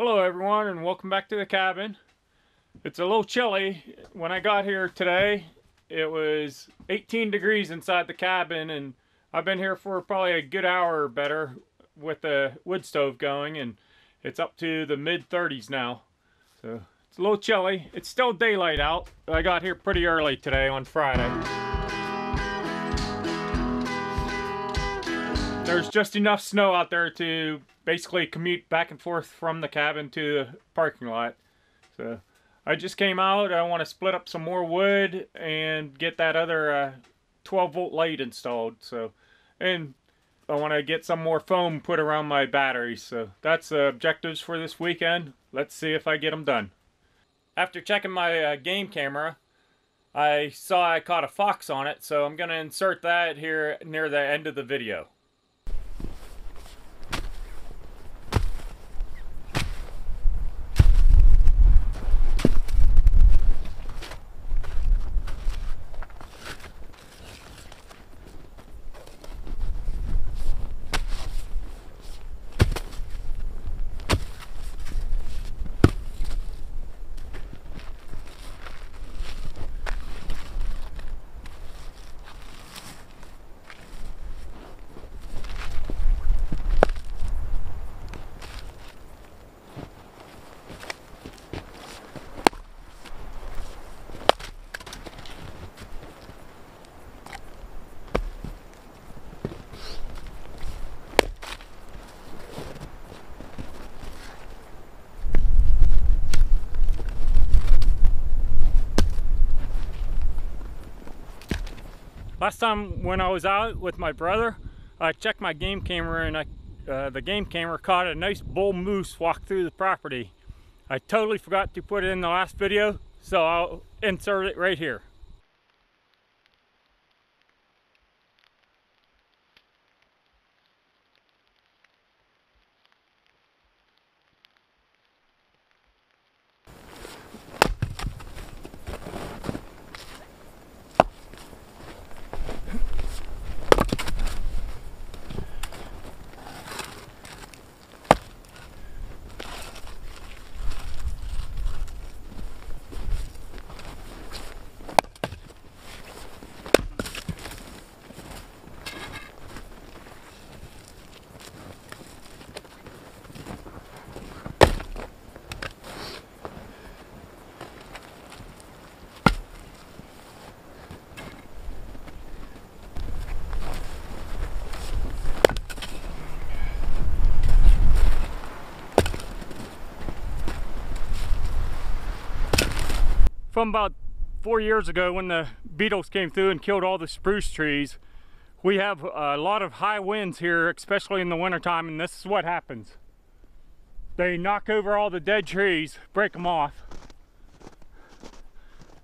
Hello everyone and welcome back to the cabin. It's a little chilly. When I got here today it was 18 degrees inside the cabin, and I've been here for probably a good hour or better with the wood stove going, and it's up to the mid 30s now. So it's a little chilly. It's still daylight out. I got here pretty early today on Friday. There's just enough snow out there to basically commute back and forth from the cabin to the parking lot. So I just came out. I want to split up some more wood and get that other 12-volt light installed. And I want to get some more foam put around my batteries. So that's the objectives for this weekend. Let's see if I get them done. After checking my game camera, I saw I caught a fox on it, so I'm going to insert that here near the end of the video. Last time when I was out with my brother, I checked my game camera, and the game camera caught a nice bull moose walk through the property. I totally forgot to put it in the last video, so I'll insert it right here. From about 4 years ago, when the beetles came through and killed all the spruce trees, we have a lot of high winds here, especially in the wintertime, and this is what happens. They knock over all the dead trees, break them off,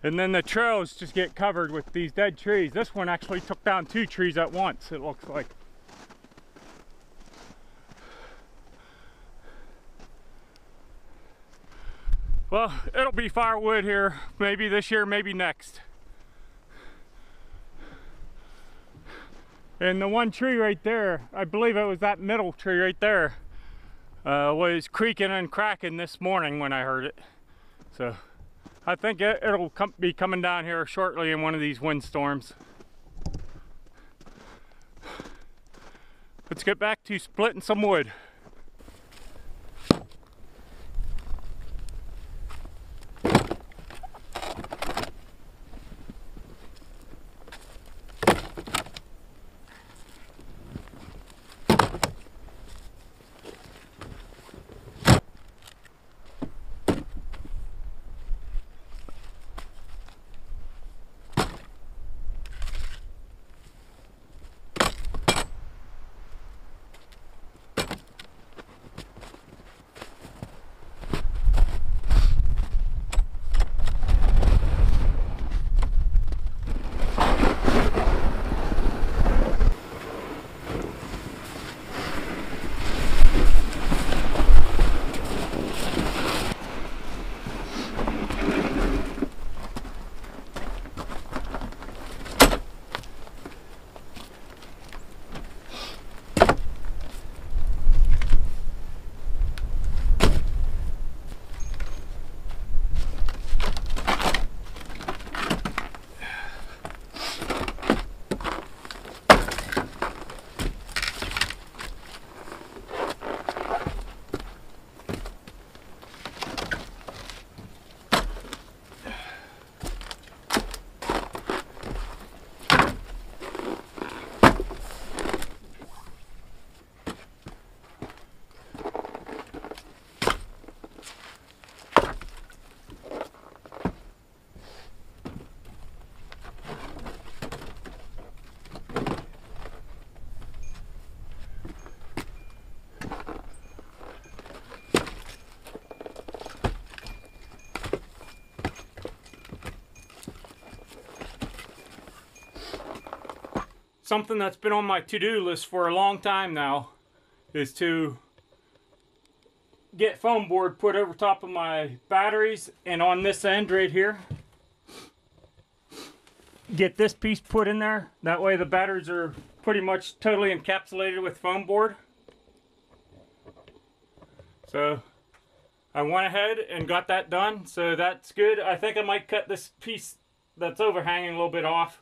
and then the trails just get covered with these dead trees. This one actually took down 2 trees at once, it looks like. Well, it'll be firewood here, maybe this year, maybe next. And the one tree right there, I believe it was that middle tree right there, was creaking and cracking this morning when I heard it. So I think it'll be coming down here shortly in one of these windstorms. Let's get back to splitting some wood. something that's been on my to-do list for a long time now is to get foam board put over top of my batteries, and on this end right here, get this piece put in there. That way the batteries are pretty much totally encapsulated with foam board. So I went ahead and got that done, so that's good. I think I might cut this piece that's overhanging a little bit off.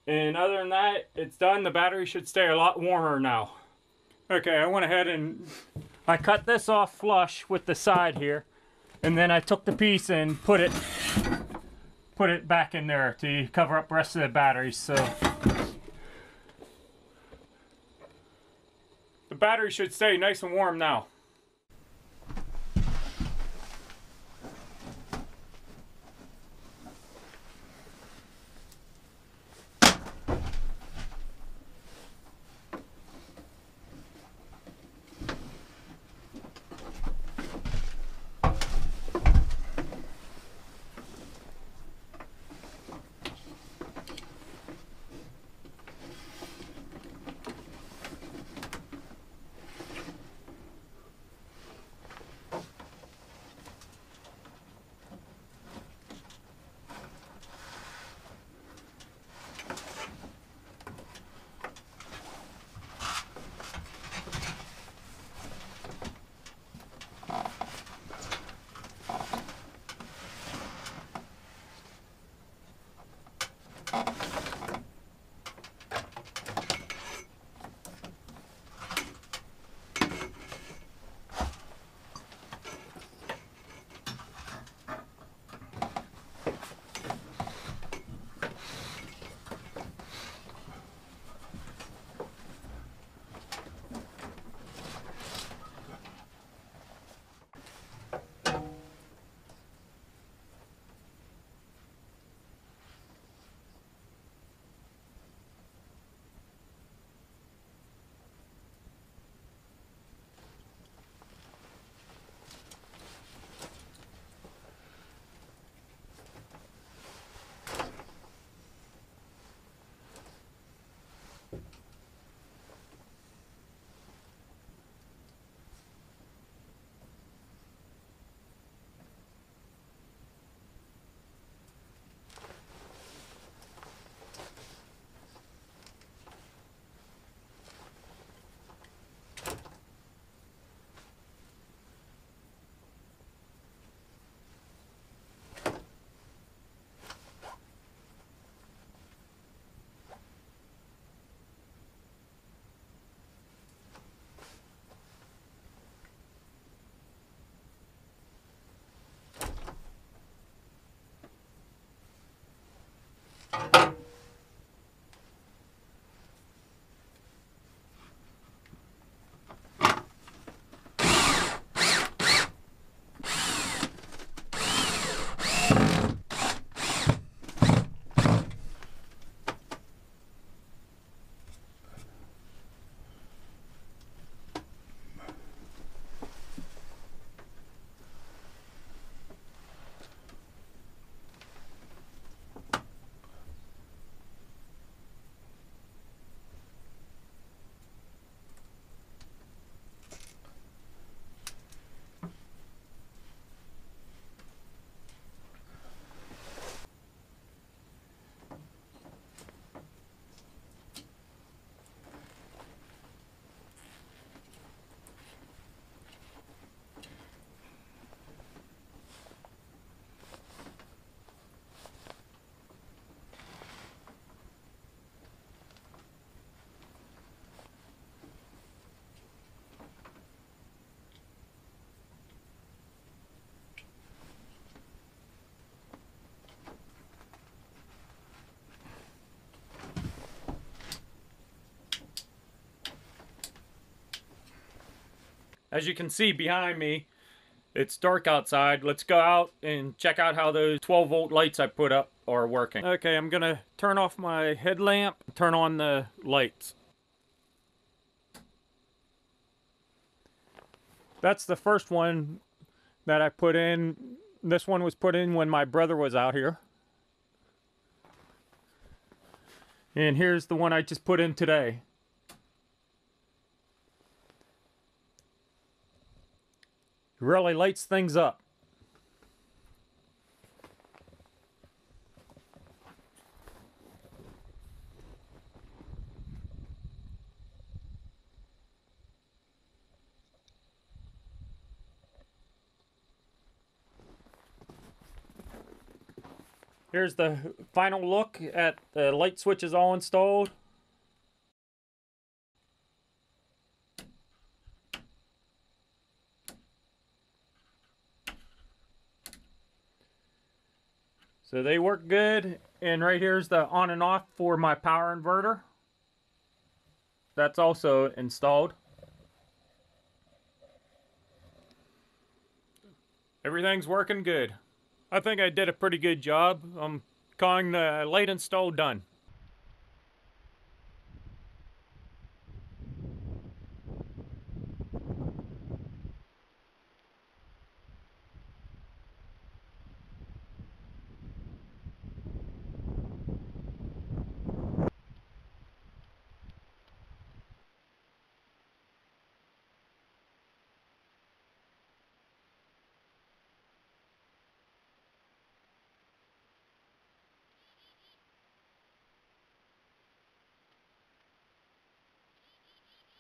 And other than that, it's done. The battery should stay a lot warmer now. Okay, I went ahead and I cut this off flush with the side here, and then I took the piece and put it back in there to cover up the rest of the batteries. So the battery should stay nice and warm now. As you can see behind me, it's dark outside. Let's go out and check out how those 12-volt lights I put up are working. Okay, I'm gonna turn off my headlamp, turn on the lights. That's the first one that I put in. This one was put in when my brother was out here. And here's the one I just put in today. It really lights things up. Here's the final look at the light switches all installed. So they work good, and right here's the on and off for my power inverter. That's also installed. Everything's working good. I think I did a pretty good job. I'm calling the light install done.